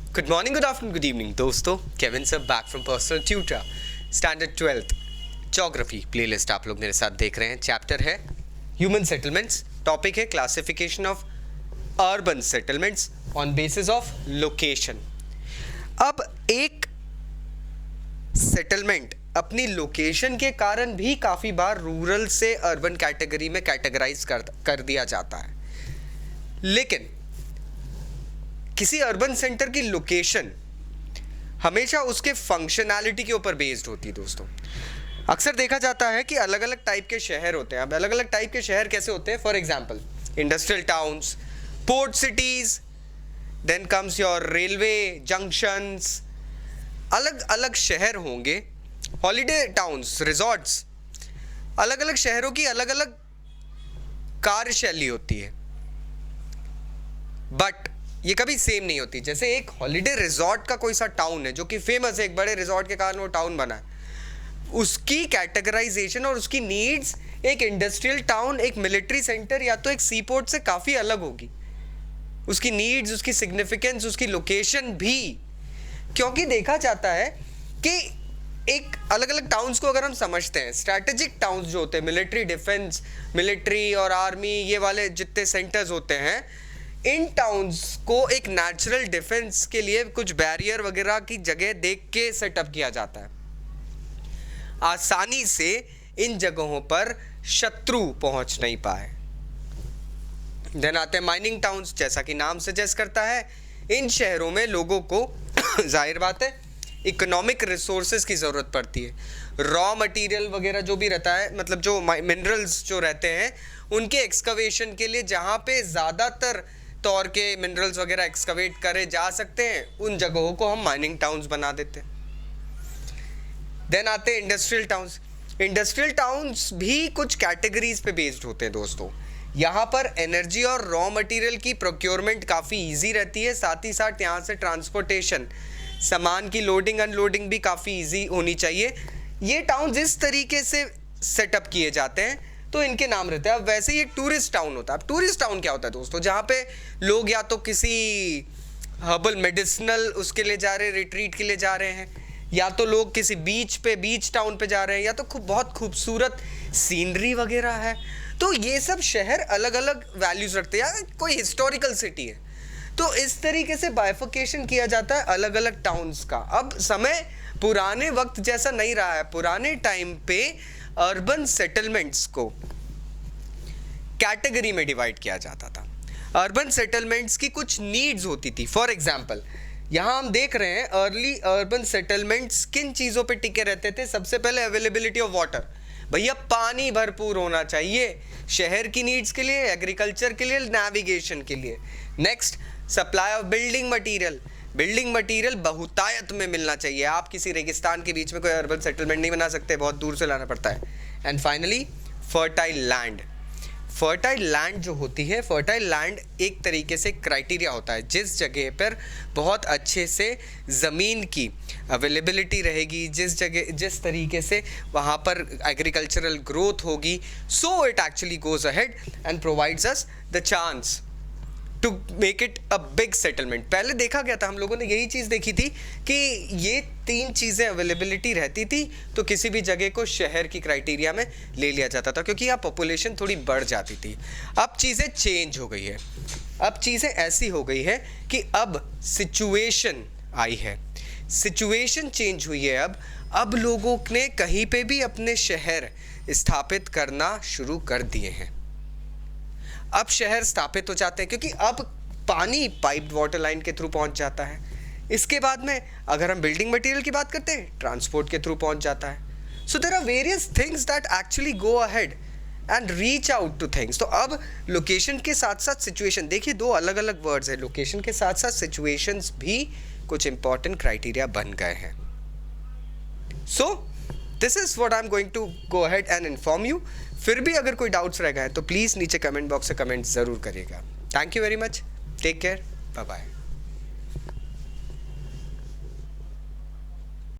Good morning, good afternoon, good evening दोस्तों। Kevin sir back from personal tutor, standard 12th geography playlist आप लोग मेरे साथ देख रहे हैं। चैप्टर है ह्यूमन सेटलमेंट्स, टॉपिक है classification of urban settlements on basis of location. अब एक सेटलमेंट अपनी लोकेशन के कारण भी काफ़ी बार रूरल से अर्बन कैटेगरी में कैटेगराइज कर दिया जाता है, लेकिन किसी अर्बन सेंटर की लोकेशन हमेशा उसके फंक्शनैलिटी के ऊपर बेस्ड होती है दोस्तों। अक्सर देखा जाता है कि अलग अलग टाइप के शहर होते हैं। अब अलग अलग टाइप के शहर कैसे होते हैं? For example industrial towns, port cities, then comes your railway junctions. अलग अलग शहर होंगे, हॉलीडे टाउन्स, रिजॉर्ट्स। अलग अलग शहरों की अलग अलग कार्यशैली होती है, बट ये कभी सेम नहीं होती। जैसे एक हॉलीडे रिजॉर्ट का कोई सा टाउन है जो कि फेमस है, एक बड़े रिजॉर्ट के कारण वो टाउन बना है, उसकी कैटेगराइजेशन और उसकी नीड्स एक इंडस्ट्रियल टाउन, एक मिलिट्री सेंटर या तो एक सी पोर्ट से काफ़ी अलग होगी। उसकी नीड्स, उसकी सिग्निफिकेंस, उसकी लोकेशन भी, क्योंकि देखा जाता है कि एक अलग अलग टाउन्स को अगर हम समझते हैं, स्ट्रैटेजिक टाउन्स जो होते हैं, मिलिट्री डिफेंस, मिलिट्री और आर्मी, ये वाले जितने सेंटर्स होते हैं, इन टाउन्स को एक नेचुरल डिफेंस के लिए कुछ बैरियर वगैरह की जगह देख के सेटअप किया जाता है। आसानी से इन जगहों पर शत्रु पहुंच नहीं पाए। देन आते हैं माइनिंग टाउन्स। जैसा कि नाम सजेस्ट करता है, इन शहरों में लोगों को जाहिर बात है इकोनॉमिक रिसोर्सेज की ज़रूरत पड़ती है। रॉ मटेरियल वगैरह जो भी रहता है, मतलब जो मिनरल्स जो रहते हैं, उनके एक्सकवेशन के लिए जहाँ पे ज़्यादातर तौर के मिनरल्स वगैरह एक्सकवेट करे जा सकते हैं, उन जगहों को हम माइनिंग टाउन्स बना देते हैं। देन आते हैं इंडस्ट्रियल टाउन्स। इंडस्ट्रियल टाउन्स भी कुछ कैटेगरीज पे बेस्ड होते हैं दोस्तों। यहाँ पर एनर्जी और रॉ मटेरियल की प्रोक्योरमेंट काफ़ी इजी रहती है, साथ ही साथ यहाँ से ट्रांसपोर्टेशन, सामान की लोडिंग अनलोडिंग भी काफ़ी इजी होनी चाहिए। ये टाउन जिस तरीके से सेटअप किए जाते हैं तो इनके नाम रहते हैं। अब वैसे ही एक टूरिस्ट टाउन होता है। अब टूरिस्ट टाउन क्या होता है दोस्तों? जहाँ पे लोग या तो किसी हर्बल मेडिसिनल उसके लिए जा रहे हैं, रिट्रीट के लिए जा रहे हैं, या तो लोग किसी बीच टाउन पे जा रहे हैं, या तो बहुत खूबसूरत सीनरी वगैरह है। तो ये सब शहर अलग अलग वैल्यूज रखते हैं, या कोई हिस्टोरिकल सिटी है, तो इस तरीके से बाइफिकेशन किया जाता है अलग अलग टाउन्स का। अब समय पुराने वक्त जैसा नहीं रहा है। पुराने टाइम पे अर्बन सेटलमेंट्स को कैटेगरी में डिवाइड किया जाता था। अर्बन सेटलमेंट्स की कुछ नीड्स होती थी। फॉर एग्जांपल यहाँ हम देख रहे हैं अर्ली अर्बन सेटलमेंट्स किन चीज़ों पे टिके रहते थे। सबसे पहले अवेलेबिलिटी ऑफ वाटर, भैया पानी भरपूर होना चाहिए शहर की नीड्स के लिए, एग्रीकल्चर के लिए, नेविगेशन के लिए। Next, supply of building material. Building material बहुतायत में मिलना चाहिए। आप किसी रेगिस्तान के बीच में कोई अर्बन सेटलमेंट नहीं बना सकते, बहुत दूर से लाना पड़ता है। And finally fertile land. Fertile land जो होती है, फर्टाइल लैंड एक तरीके से क्राइटेरिया होता है जिस जगह पर बहुत अच्छे से ज़मीन की अवेलेबिलिटी रहेगी, जिस तरीके से वहाँ पर एग्रीकल्चरल ग्रोथ होगी, so it actually goes ahead and provides us the chance to make it a big settlement. पहले देखा गया था, हम लोगों ने यही चीज़ देखी थी कि ये तीन चीज़ें अवेलेबिलिटी रहती थी तो किसी भी जगह को शहर की क्राइटेरिया में ले लिया जाता था, क्योंकि यहाँ पॉपुलेशन थोड़ी बढ़ जाती थी। अब चीज़ें चेंज हो गई है। अब चीज़ें ऐसी हो गई है कि अब सिचुएशन आई है, सिचुएशन चेंज हुई है। अब लोगों ने कहीं पे भी अपने शहर स्थापित करना शुरू कर दिए हैं। अब शहर स्थापित हो जाते हैं क्योंकि अब पानी पाइप्ड वाटर लाइन के थ्रू पहुंच जाता है। इसके बाद में अगर हम बिल्डिंग मटेरियल की बात करते हैं, ट्रांसपोर्ट के थ्रू पहुंच जाता है। So there are various things that actually go ahead and reach out to things. तो अब लोकेशन के साथ साथ सिचुएशन, देखिए दो अलग अलग वर्ड्स है, लोकेशन के साथ साथ सिचुएशंस भी कुछ इंपॉर्टेंट क्राइटेरिया बन गए हैं। So this is what I am going to go ahead and inform you. फिर भी अगर कोई डाउट्स रह गए तो प्लीज़ नीचे कमेंट बॉक्स से कमेंट ज़रूर करिएगा। Thank you very much, take care, bye bye.